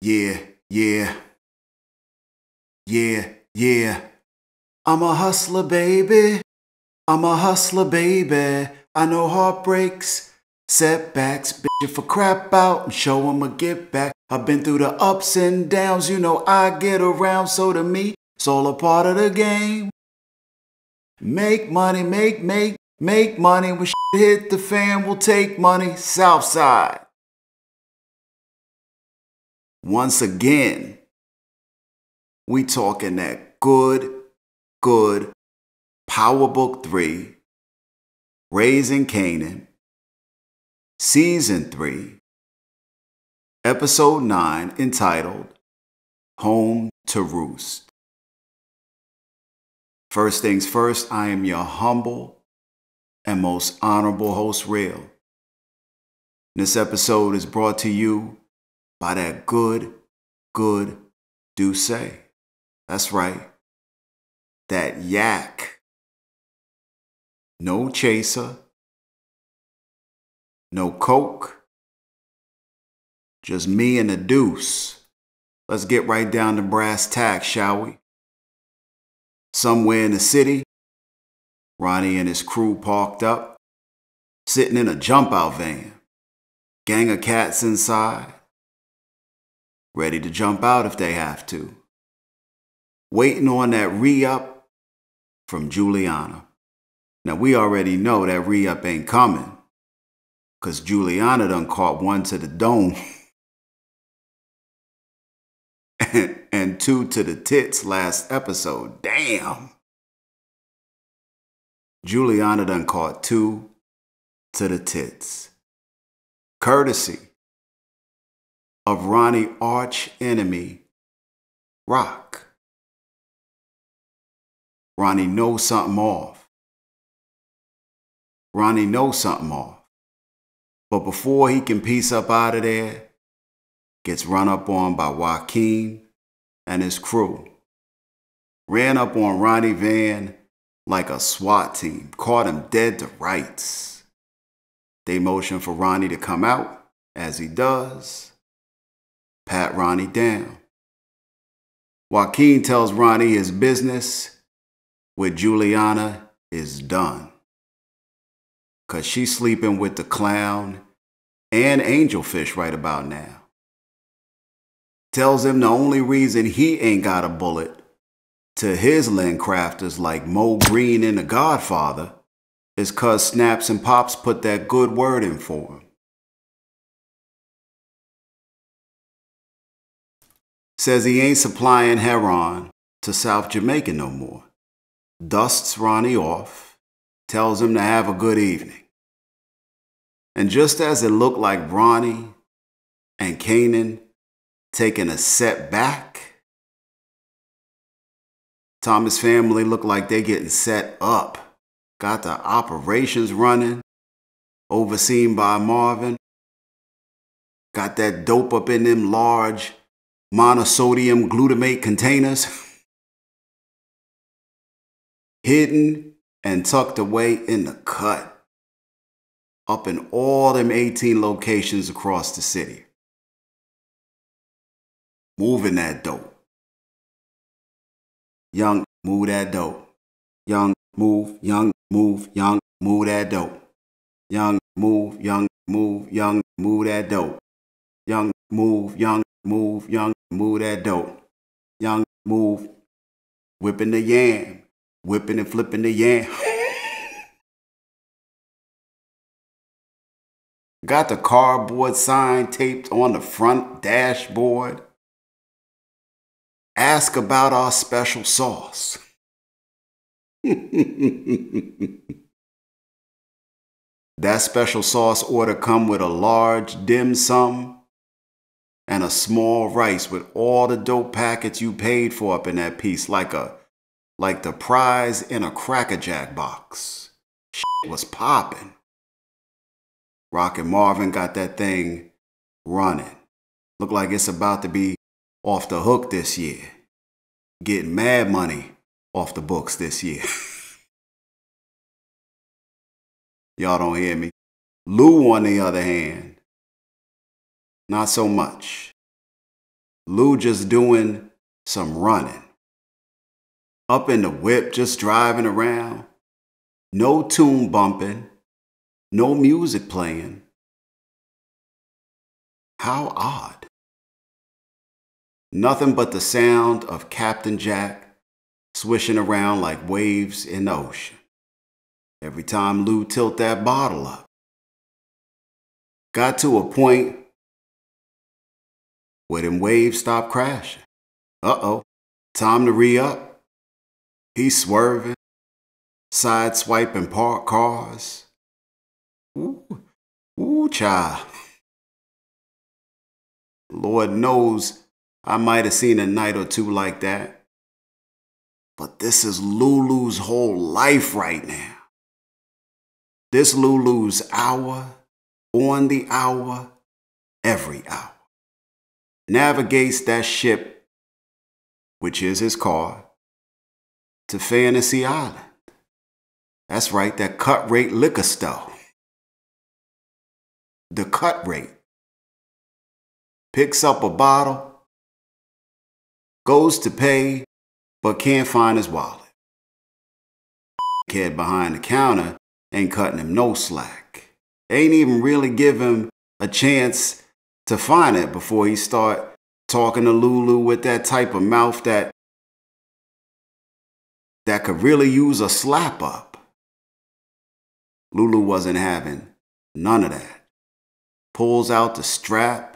Yeah, yeah, yeah, yeah. I'm a hustler, baby. I'm a hustler, baby. I know heartbreaks, setbacks. Bitch, if I crap out and show 'em a get back. I've been through the ups and downs, you know I get around. So to me, it's all a part of the game. Make money, make money. When shit hit the fan, we'll take money. Southside. Once again, we talking that good Power Book 3, Raising Kanan, Season 3, Episode 9, entitled Home to Roost. First things first, I am your humble and most honorable host, Real. This episode is brought to you by that good Douce. That's right. That yak. No chaser. No coke. Just me and the deuce. Let's get right down to brass tacks, shall we? Somewhere in the city, Ronnie and his crew parked up, sitting in a jump-out van. Gang of cats inside, ready to jump out if they have to. Waiting on that re-up from Juliana. Now we already know that re-up ain't coming, cause Juliana done caught one to the dome and two to the tits last episode. Damn. Juliana done caught two to the tits. Courtesy of Ronnie arch enemy, Rock. Ronnie knows something off. Ronnie knows something off. But before he can piece up out of there, gets run up on by Joaquin and his crew. Ran up on Ronnie Van like a SWAT team, caught him dead to rights. They motion for Ronnie to come out, as he does. Pat Ronnie down. Joaquin tells Ronnie his business with Juliana is done, cause she's sleeping with the clown and Angelfish right about now. Tells him the only reason he ain't got a bullet to his Landcrafters like Mo Green in The Godfather is cause Snaps and Pops put that good word in for him. Says he ain't supplying heroin to South Jamaica no more. Dusts Ronnie off, tells him to have a good evening. And just as it looked like Ronnie and Kanan taking a set back, Thomas family looked like they getting set up. Got the operations running, overseen by Marvin. Got that dope up in them large monosodium glutamate containers. Hidden and tucked away in the cut. Up in all them 18 locations across the city. Moving that dope. Young, move that dope. Young, move that dope. Young, move that dope. Young, move that dope. Young, move, whipping the yam, whipping and flipping the yam. Got the cardboard sign taped on the front dashboard. Ask about our special sauce. That special sauce order come with a large dim sum and a small rice with all the dope packets you paid for up in that piece, like the prize in a Cracker Jack box. Shit was popping. Rock and Marvin got that thing running. Look like it's about to be off the hook this year. Getting mad money off the books this year. Y'all don't hear me. Lou, on the other hand, not so much. Lou just doing some running. Up in the whip, just driving around. No tune bumping. No music playing. How odd. Nothing but the sound of Captain Jack swishing around like waves in the ocean. Every time Lou tilt that bottle up. Got to a point where them waves stopped crashing. Uh-oh, time to re-up. He's swerving, side-swiping parked cars. Ooh, child. Lord knows I might have seen a night or two like that. But this is Lulu's whole life right now. This Lulu's hour, on the hour, every hour. Navigates that ship, which is his car, to Fantasy Island. That's right, that cut rate liquor store. The cut rate. Picks up a bottle, goes to pay, but can't find his wallet. Kid behind the counter ain't cutting him no slack. Ain't even really give him a chance to find it before he start talking to Lulu with that type of mouth that could really use a slap up. Lulu wasn't having none of that. Pulls out the strap,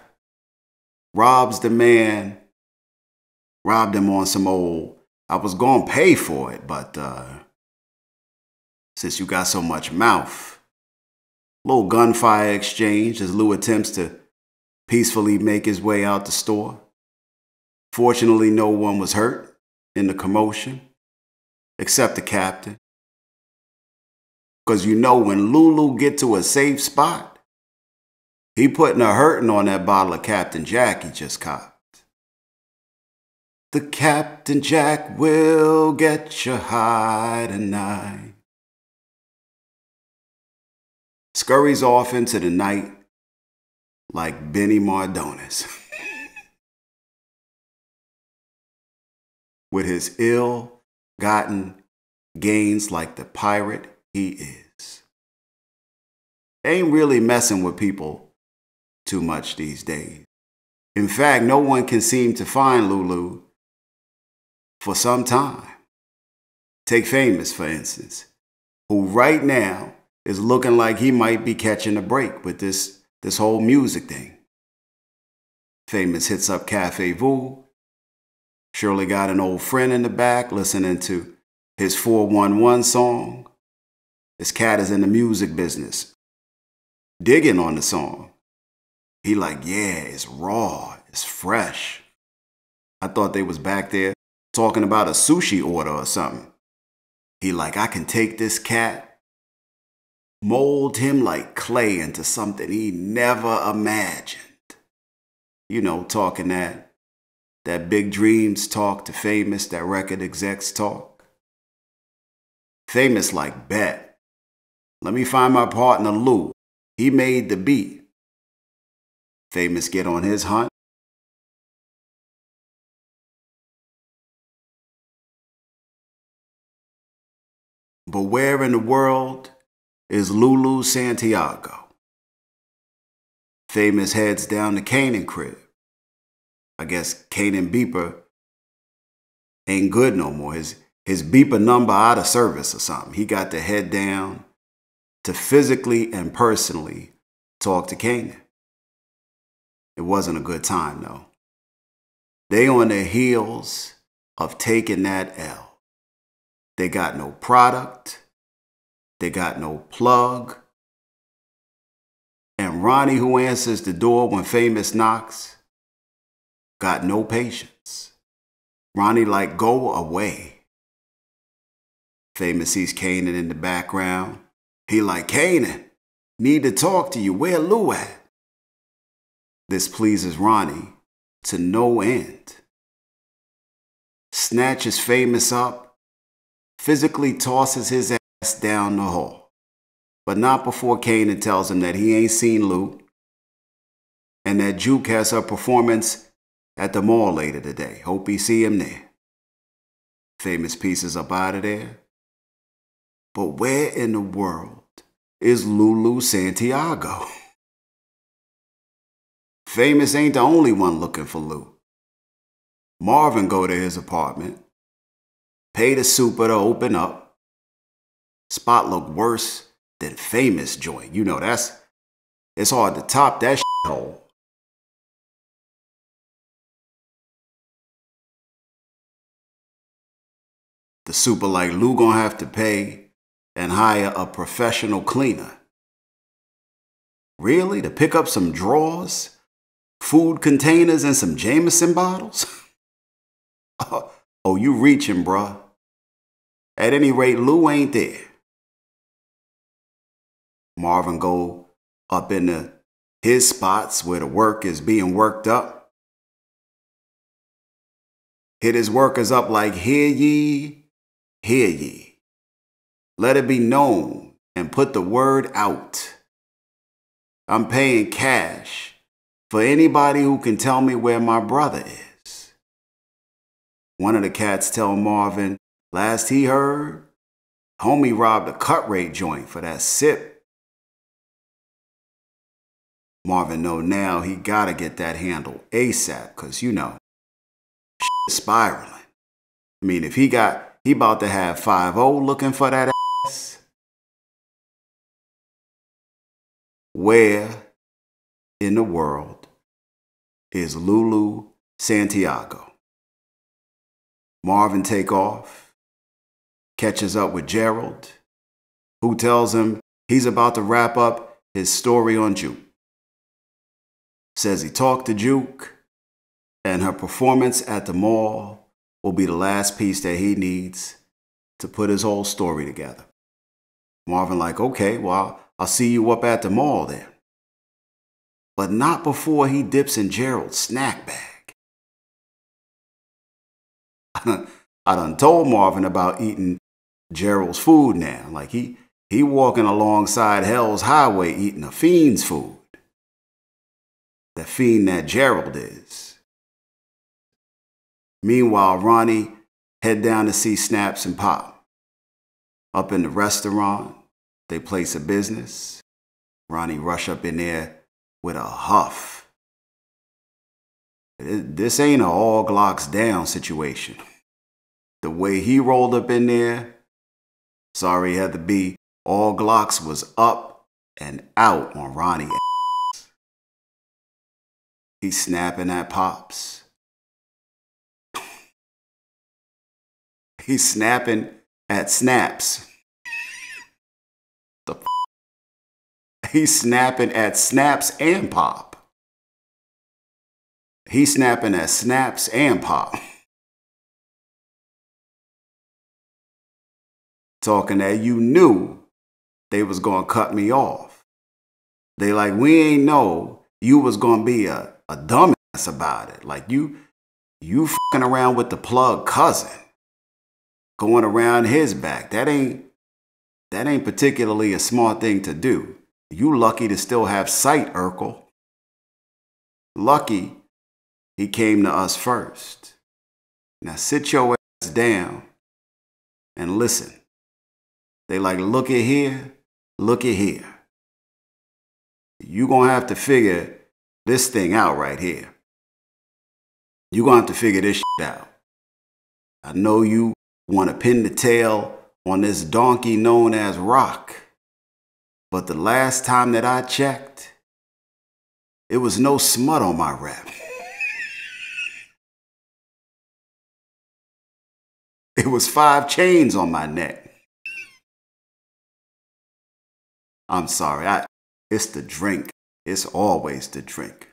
robs the man, robbed him on some old, I was gonna pay for it, but since you got so much mouth. Little gunfire exchange as Lou attempts to peacefully make his way out the store. Fortunately, no one was hurt in the commotion, except the captain. Because you know when Lulu get to a safe spot, he putting a hurting on that bottle of Captain Jack he just copped. The Captain Jack will get you high tonight. Scurries off into the night like Benny Mardones. With his ill-gotten gains like the pirate he is. Ain't really messing with people too much these days. In fact, no one can seem to find Lulu for some time. Take Famous, for instance, who right now is looking like he might be catching a break with this whole music thing. Famous hits up Cafe Vu. Surely got an old friend in the back listening to his 411 song. His cat is in the music business, digging on the song. He like, yeah, it's raw, it's fresh. I thought they was back there talking about a sushi order or something. He like, I can take this cat, mold him like clay into something he never imagined. You know, talking that big dreams talk to Famous, that record execs talk. Famous like, bet. Let me find my partner Lou. He made the beat. Famous get on his hunt. But where in the world is Lulu Santiago? Famous heads down to Kanan crib. I guess Kanan beeper ain't good no more. His beeper number out of service or something. He got to head down to physically and personally talk to Kanan. It wasn't a good time though. They on their heels of taking that L. They got no product. They got no plug. And Ronnie, who answers the door when Famous knocks, got no patience. Ronnie like, go away. Famous sees Kanan in the background. He like, Kanan, need to talk to you. Where Lou at? This pleases Ronnie to no end. Snatches Famous up, physically tosses his ass down the hall. But not before Kanan tells him that he ain't seen Lou and that Juke has her performance at the mall later today. Hope you see him there. Famous pieces up out of there. But where in the world is Lulu Santiago? Famous ain't the only one looking for Lou. Marvin go to his apartment, pay the super to open up. Spot look worse than Famous joint. You know, it's hard to top that hole. The super like Lou gonna have to pay and hire a professional cleaner. Really? To pick up some drawers, food containers, and some Jameson bottles? Oh, you reaching, bruh. At any rate, Lou ain't there. Marvin go up into his spots where the work is being worked up. Hit his workers up like, hear ye, hear ye. Let it be known and put the word out. I'm paying cash for anybody who can tell me where my brother is. One of the cats tell Marvin, last he heard, homie robbed a cut rate joint for that sip. Marvin know now he gotta get that handled ASAP, cause you know, shit is spiraling. I mean, if he about to have 5-0 looking for that ass. Where in the world is Lulu Santiago? Marvin take off, catches up with Gerald, who tells him he's about to wrap up his story on Juke. Says he talked to Juke, and her performance at the mall will be the last piece that he needs to put his whole story together. Marvin like, okay, well, I'll see you up at the mall then. But not before he dips in Gerald's snack bag. I done told Marvin about eating Gerald's food now. Like he walking alongside Hell's Highway eating a fiend's food. The fiend that Gerald is. Meanwhile, Ronnie head down to see Snaps and Pop. Up in the restaurant, they place a business. Ronnie rush up in there with a huff. This ain't an all Glocks down situation. The way he rolled up in there, sorry it had to be, all Glocks was up and out on Ronnie. He's snapping at Pops. He's snapping at Snaps. He's snapping at Snaps and Pop. He's snapping at Snaps and Pop. Talking that you knew they was gonna cut me off. They like, we ain't know you was gonna be a dumbass about it. Like you fucking around with the plug cousin. Going around his back. That ain't particularly a smart thing to do. You lucky to still have sight, Urkel. Lucky he came to us first. Now sit your ass down and listen. They like, look at here, look at here. You gonna have to figure this thing out right here. You gonna have to figure this shit out. I know you want to pin the tail on this donkey known as Rock. But the last time that I checked, it was no smut on my rap. It was 5 chains on my neck. I'm sorry, it's the drink. It's always the drink.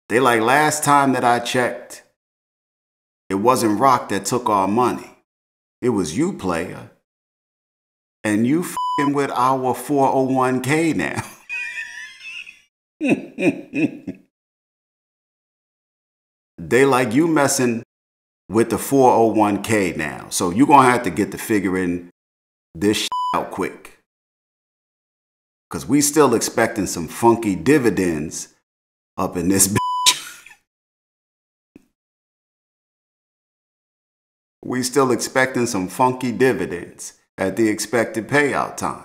They like, last time that I checked, it wasn't Rock that took our money. It was you, player. And you f***ing with our 401k now. They like, you messing with the 401k now. So you're going to have to get to figuring this shit out quick. Because we still expecting some funky dividends up in this bitch. We still expecting some funky dividends at the expected payout time.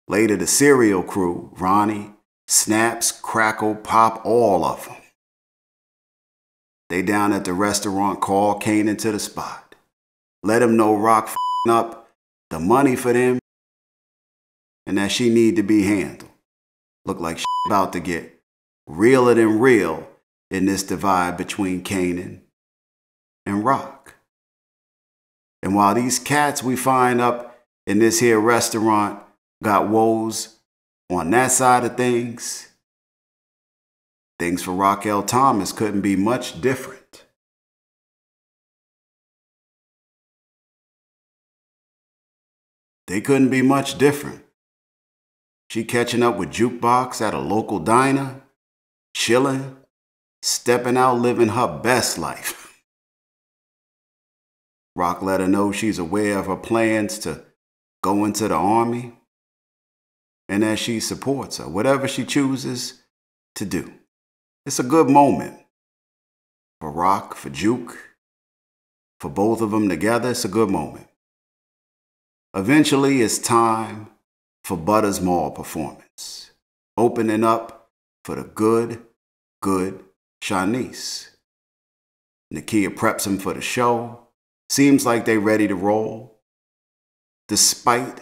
Later, the cereal crew, Ronnie, Snaps, Crackle, Pop, all of them. They down at the restaurant, call Kanan to the spot. Let him know Rock f***ing up the money for them and that she need to be handled. Look like about to get realer than real in this divide between Kanan and Rock. And while these cats we find up in this here restaurant got woes on that side of things for Raquel Thomas couldn't be much different. They couldn't be much different. She catching up with JUKEBOX at a local diner, chilling, stepping out, living her best life. Rock let her know she's aware of her plans to go into the army and that she supports her, whatever she chooses to do. It's a good moment for Rock, for Juke, for both of them together. It's a good moment. Eventually, it's time for Butta's Mall performance, opening up for the good Shanice. Nakia preps him for the show. Seems like they ready to roll, despite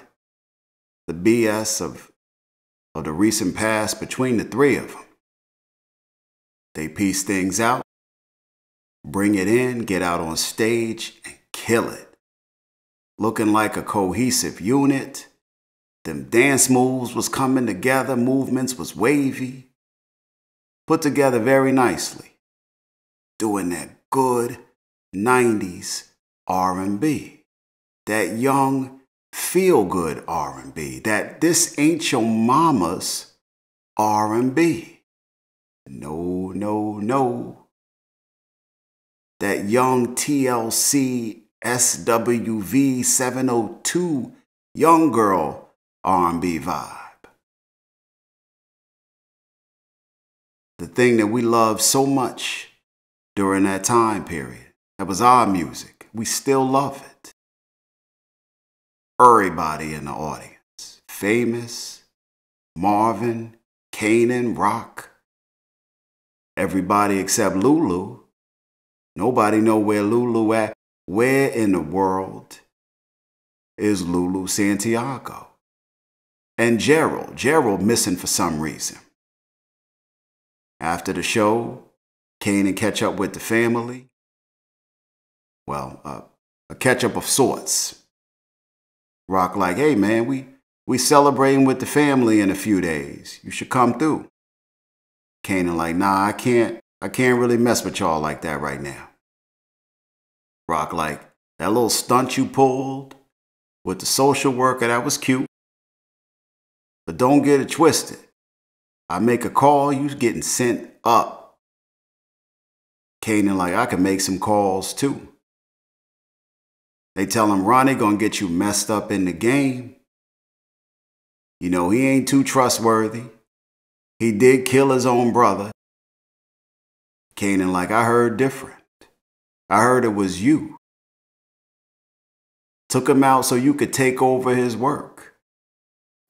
the BS of the recent past between the three of them. They piece things out, bring it in, get out on stage, and kill it. Looking like a cohesive unit. Them dance moves was coming together, movements was wavy. Put together very nicely. Doing that good 90s R&B. That young, feel-good R&B. That this ain't your mama's R&B. No. That young TLC SWV 702 young girl R&B vibe. The thing that we loved so much during that time period. That was our music. We still love it. Everybody in the audience. Famous, Marvin, Kanan, Rock. Everybody except Lulu. Nobody know where Lulu at. Where in the world is Lulu Santiago? And Gerald missing for some reason. After the show, Kanan catch up with the family. Well, a catch up of sorts. Rock like, hey man, we celebrating with the family in a few days. You should come through. Kanan like, nah, I can't really mess with y'all like that right now. Rock like, that little stunt you pulled with the social worker, that was cute. But don't get it twisted. I make a call, you getting sent up. Kanan like, I can make some calls too. They tell him Ronnie gonna get you messed up in the game. You know, he ain't too trustworthy. He did kill his own brother. Kanan like, I heard different. I heard it was you. Took him out so you could take over his work.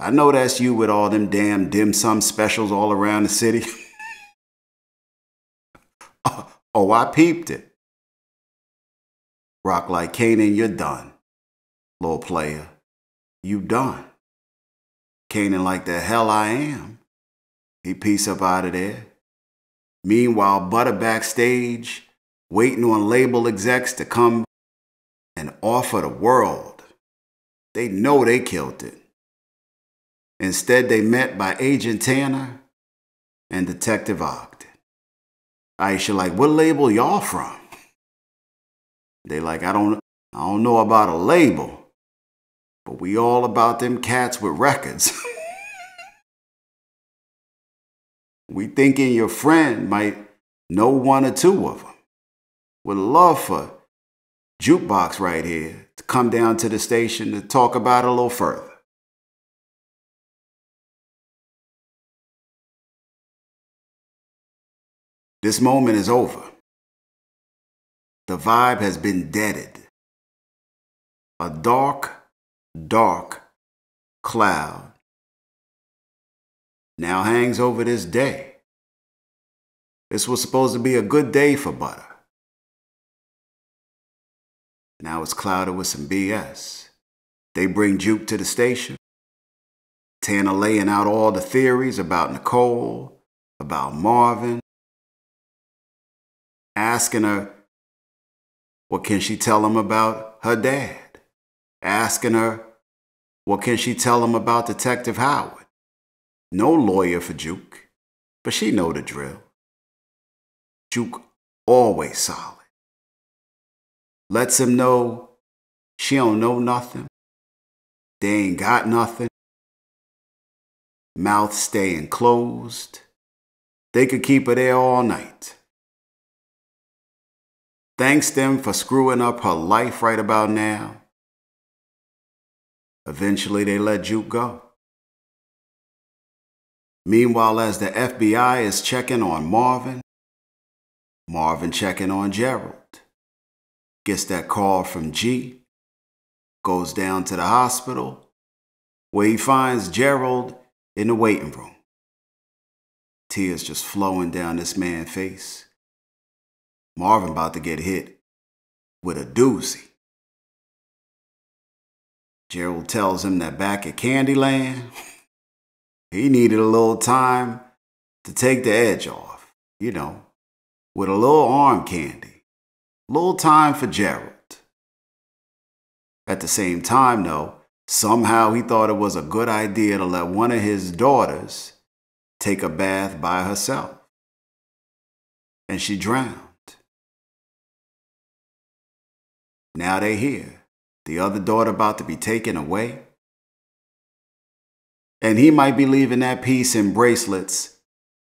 I know that's you with all them damn dim sum specials all around the city. Oh, I peeped it. Rock like, Kanan, you're done. Little player, you done. Kanan like, the hell I am. He piece up out of there. Meanwhile, Butter backstage, waiting on label execs to come and offer the world. They know they killed it. Instead, they met by Agent Tanner and Detective Ogden. Aisha like, what label y'all from? They like, I don't know about a label, but we all about them cats with records. We thinking your friend might know one or two of them. Would love for JUKEBOX right here to come down to the station to talk about it a little further. This moment is over. The vibe has been deaded. A dark, dark cloud now hangs over this day. This was supposed to be a good day for BADA. Now it's clouded with some BS. They bring Juke to the station. Tana laying out all the theories about Nicole, about Marvin, asking her, what can she tell him about her dad? Asking her, what can she tell him about Detective Howard? No lawyer for Juke, but she know the drill. Juke always solid. Lets him know she don't know nothing. They ain't got nothing. Mouth staying closed. They could keep her there all night. Thanks them for screwing up her life right about now. Eventually they let Juke go. Meanwhile, as the FBI is checking on Marvin, Marvin checking on Gerald. Gets that call from G, goes down to the hospital, where he finds Gerald in the waiting room. Tears just flowing down this man's face. Marvin about to get hit with a doozy. Gerald tells him that back at Candyland, he needed a little time to take the edge off, you know, with a little arm candy. Little time for Gerald. At the same time, though, somehow he thought it was a good idea to let one of his daughters take a bath by herself. And she drowned. Now they here. The other daughter about to be taken away. And he might be leaving that piece in bracelets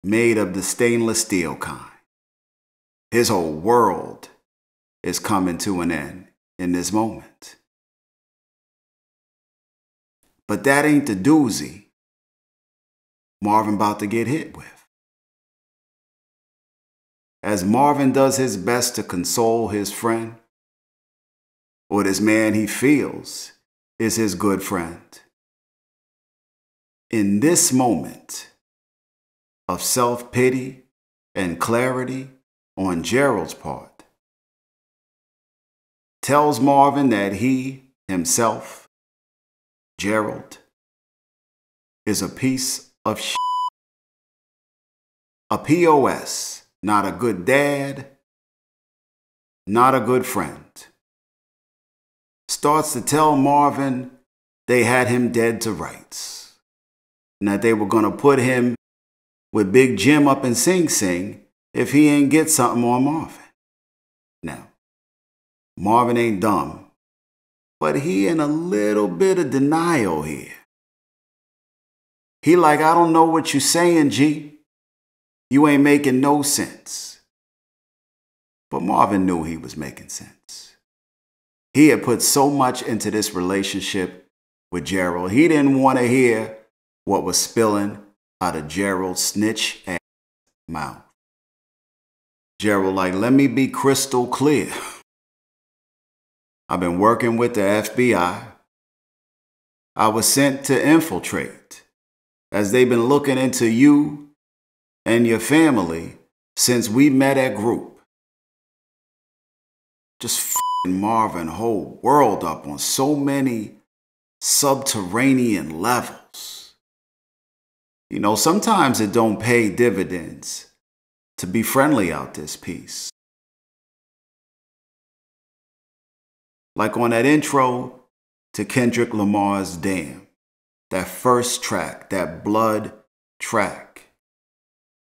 made of the stainless steel kind. His whole world is coming to an end in this moment. But that ain't the doozy Marvin about to get hit with. As Marvin does his best to console his friend, or this man he feels is his good friend, in this moment of self-pity and clarity on Gerald's part, tells Marvin that he, himself, Gerald, is a piece of shit. A POS, not a good dad, not a good friend. Starts to tell Marvin they had him dead to rights, and that they were going to put him with Big Jim up in Sing Sing if he ain't get something on Marvin. Now, Marvin ain't dumb, but he in a little bit of denial here. He like, I don't know what you saying, G. You ain't making no sense. But Marvin knew he was making sense. He had put so much into this relationship with Gerald. He didn't want to hear what was spilling out of Gerald's snitch ass mouth. Gerald like, let me be crystal clear. I've been working with the FBI. I was sent to infiltrate, as they've been looking into you and your family since we met at group. Just f***ing Marvin whole world up on so many subterranean levels. You know, sometimes it don't pay dividends to be friendly out this piece. Like on that intro to Kendrick Lamar's Damn, that first track, that blood track.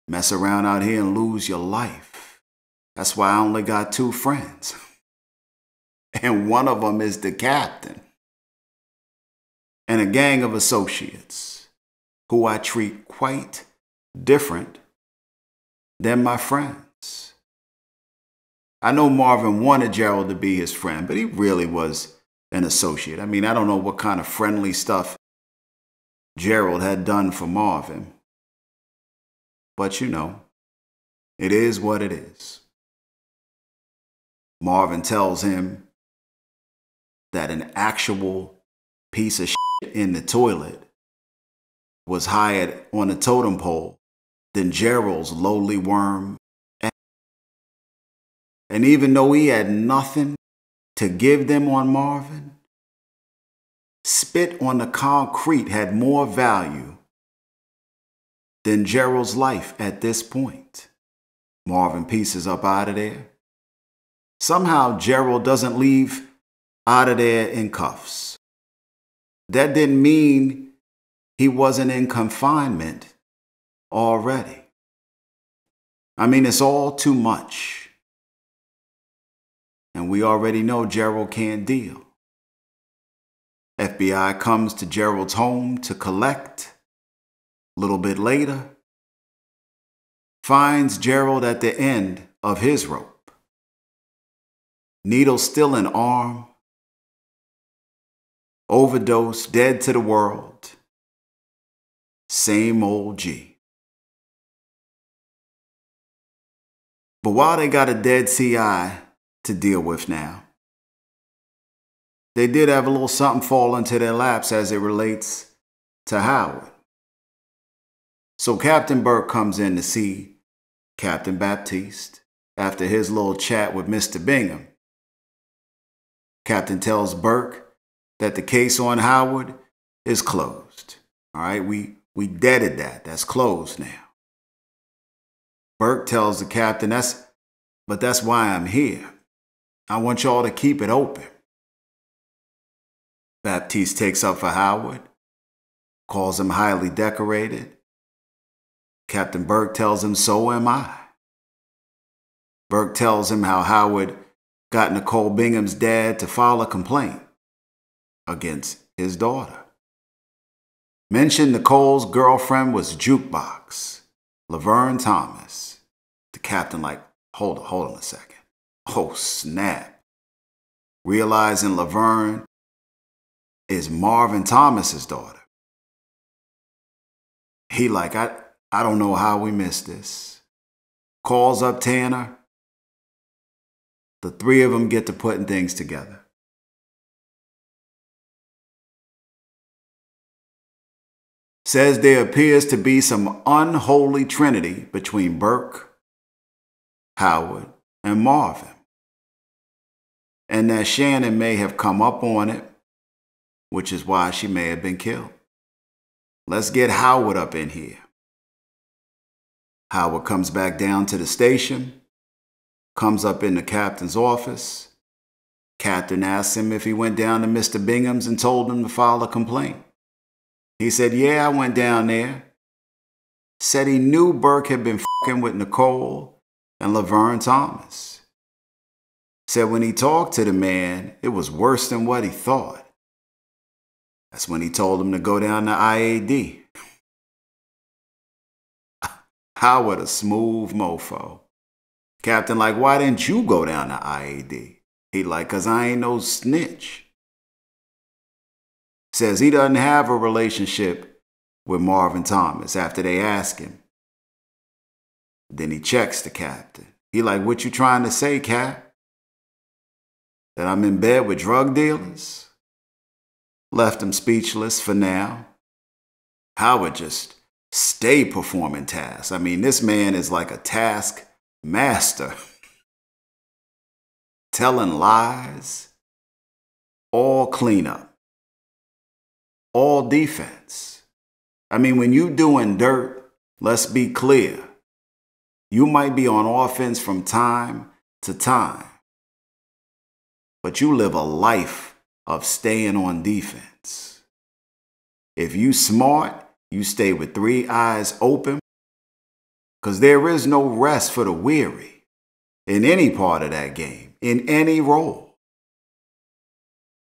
Mess around out here and lose your life. That's why I only got 2 friends. And one of them is the captain. And a gang of associates who I treat quite different than my friends. I know Marvin wanted Gerald to be his friend, but he really was an associate. I mean, I don't know what kind of friendly stuff Gerald had done for Marvin. But you know, it is what it is. Marvin tells him that an actual piece of shit in the toilet was higher on a totem pole than Gerald's lowly worm. And even though he had nothing to give them on Marvin, spit on the concrete had more value than Gerald's life at this point. Marvin pieces up out of there. Somehow Gerald doesn't leave out of there in cuffs. That didn't mean he wasn't in confinement already. I mean, it's all too much. And we already know Gerald can't deal. FBI comes to Gerald's home to collect. A little bit later, finds Gerald at the end of his rope. Needle still in arm. Overdose, dead to the world. Same old G. But while they got a dead CI to deal with now, they did have a little something fall into their laps as it relates to Howard. So Captain Burke comes in to see Captain Baptiste after his little chat with Mr. Bingham. Captain tells Burke that the case on Howard is closed. All right, we deaded that. That's closed now. Burke tells the captain, that's why I'm here. I want y'all to keep it open. Baptiste takes up for Howard, calls him highly decorated. Captain Burke tells him, so am I. Burke tells him how Howard got Nicole Bingham's dad to file a complaint against his daughter. Mentioned Nicole's girlfriend was JUKEBOX, Laverne Thomas. The captain like, hold on a second. Oh, snap. Realizing Laverne is Marvin Thomas's daughter. He like, I don't know how we missed this. Calls up Tanner. The three of them get to putting things together. Says there appears to be some unholy trinity between Burke, Howard, and Marvin. And that Shannon may have come up on it, which is why she may have been killed. Let's get Howard up in here. Howard comes back down to the station, comes up in the captain's office. Captain asks him if he went down to Mr. Bingham's and told him to file a complaint. He said, yeah, I went down there. Said he knew Burke had been fucking with Nicole and Laverne Thomas. Said when he talked to the man, it was worse than what he thought. That's when he told him to go down to IAD. Howard, a smooth mofo. Captain like, why didn't you go down to IAD? He like, cause I ain't no snitch. Says he doesn't have a relationship with Marvin Thomas after they ask him. Then he checks the captain. He like, what you trying to say, Cap? That I'm in bed with drug dealers? Left him speechless for now. Howard just stay performing tasks. I mean, this man is like a task master. Telling lies. All cleanup. All defense. I mean, when you doing dirt, let's be clear. You might be on offense from time to time, but you live a life of staying on defense. If you smart, you stay with three eyes open, because there is no rest for the weary in any part of that game, in any role.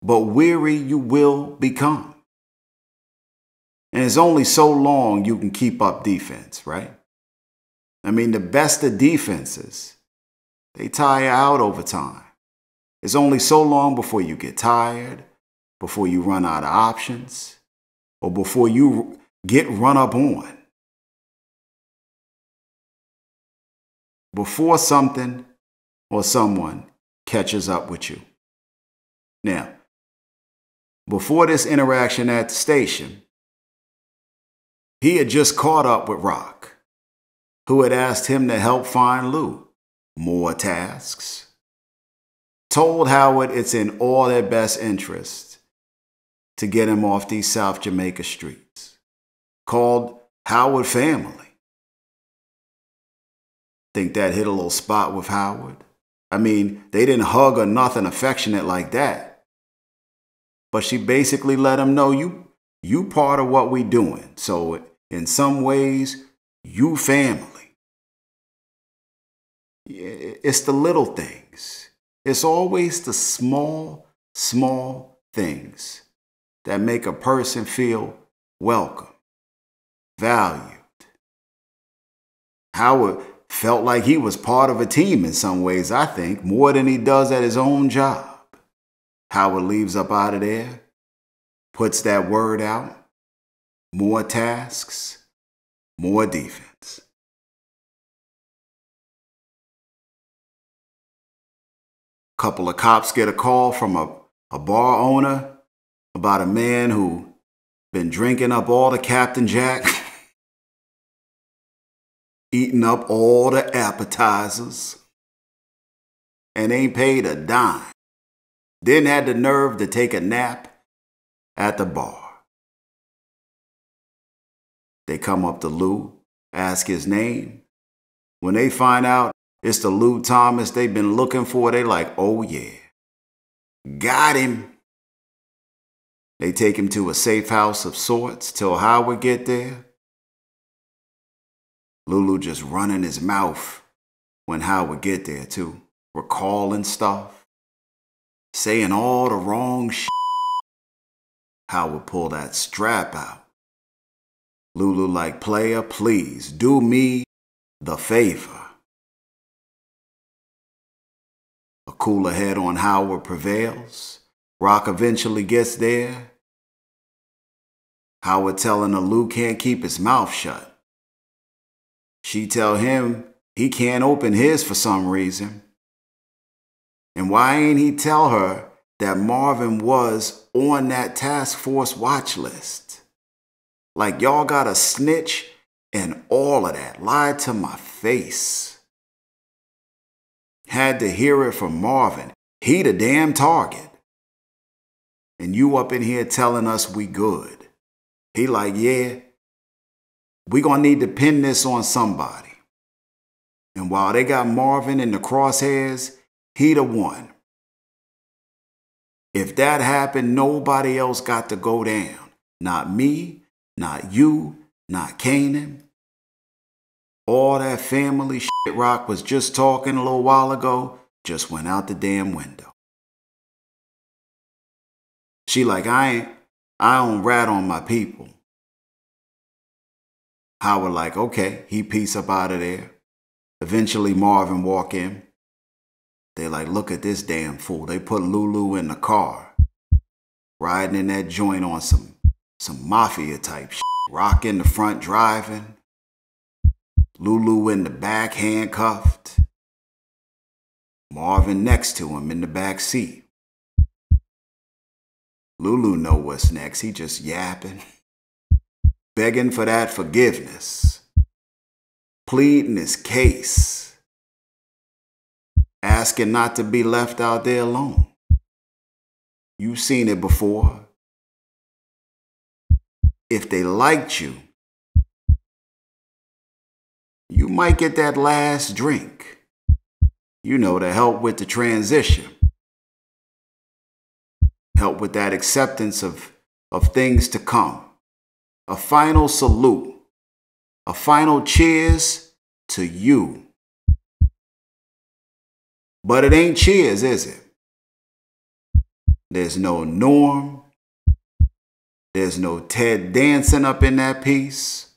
But weary you will become. And it's only so long you can keep up defense, right? I mean, the best of defenses, they tire out over time. It's only so long before you get tired, before you run out of options, or before you get run up on. Before something or someone catches up with you. Now, before this interaction at the station, he had just caught up with Rock, who had asked him to help find Lou. More tasks. Told Howard it's in all their best interest to get him off these South Jamaica streets. Called Howard family. Think that hit a little spot with Howard? I mean, they didn't hug or nothing affectionate like that. But she basically let him know you part of what we doing. So in some ways, you family. It's the little things. It's always the small things that make a person feel welcome, valued. Howard felt like he was part of a team in some ways, I think, more than he does at his own job. Howard leaves up out of there, puts that word out, more tasks, more defense. Couple of cops get a call from a bar owner about a man who been drinking up all the Captain Jack, eating up all the appetizers, and ain't paid a dime. Then had the nerve to take a nap at the bar. They come up to Lou, ask his name. When they find out it's the Lou Thomas they've been looking for, they like, oh yeah, got him. They take him to a safe house of sorts till Howard get there. Lulu just running his mouth when Howard get there too, recalling stuff, saying all the wrong shit. Howard pull that strap out. Lulu like, player, please do me the favor. A cooler head on Howard prevails. Rock eventually gets there. Howard telling her Lou can't keep his mouth shut. She tell him he can't open his for some reason. And why ain't he tell her that Marvin was on that task force watch list? Like y'all got a snitch and all of that. Lied to my face. Had to hear it from Marvin. He the damn target. And you up in here telling us we good. He like, yeah, we gonna need to pin this on somebody. And while they got Marvin in the crosshairs, he the one. If that happened, nobody else got to go down. Not me, not you, not Kanan. All that family shit Rock was just talking a little while ago just went out the damn window. She like, I don't rat on my people. Howard like, okay, he peace up out of there. Eventually Marvin walk in. They like, look at this damn fool. They put Lulu in the car, riding in that joint on some mafia type shit. Rock in the front driving. Lulu in the back handcuffed. Marvin next to him in the back seat. Lulu know what's next. He just yapping, begging for that forgiveness, pleading his case, asking not to be left out there alone. You've seen it before. If they liked you, you might get that last drink, you know, to help with the transition. Help with that acceptance of things to come. A final salute. A final cheers to you. But it ain't cheers, is it? There's no Norm. There's no Ted dancing up in that piece.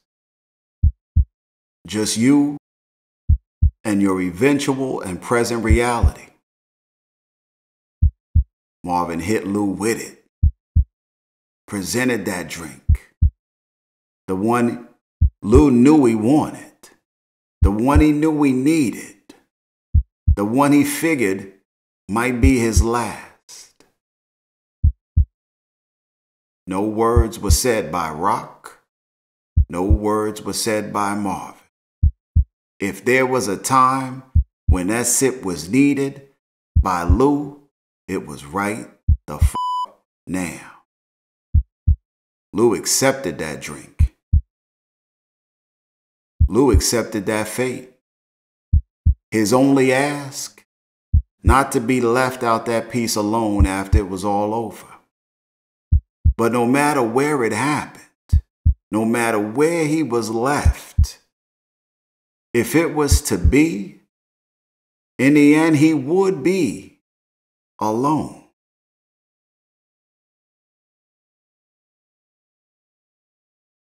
Just you and your eventual and present reality. Marvin hit Lou with it. Presented that drink. The one Lou knew he wanted. The one he knew he needed. The one he figured might be his last. No words were said by Rock. No words were said by Marvin. If there was a time when that sip was needed by Lou, it was right the f now. Lou accepted that drink. Lou accepted that fate. His only ask, not to be left out that piece alone after it was all over. But no matter where it happened, no matter where he was left, if it was to be, in the end he would be alone.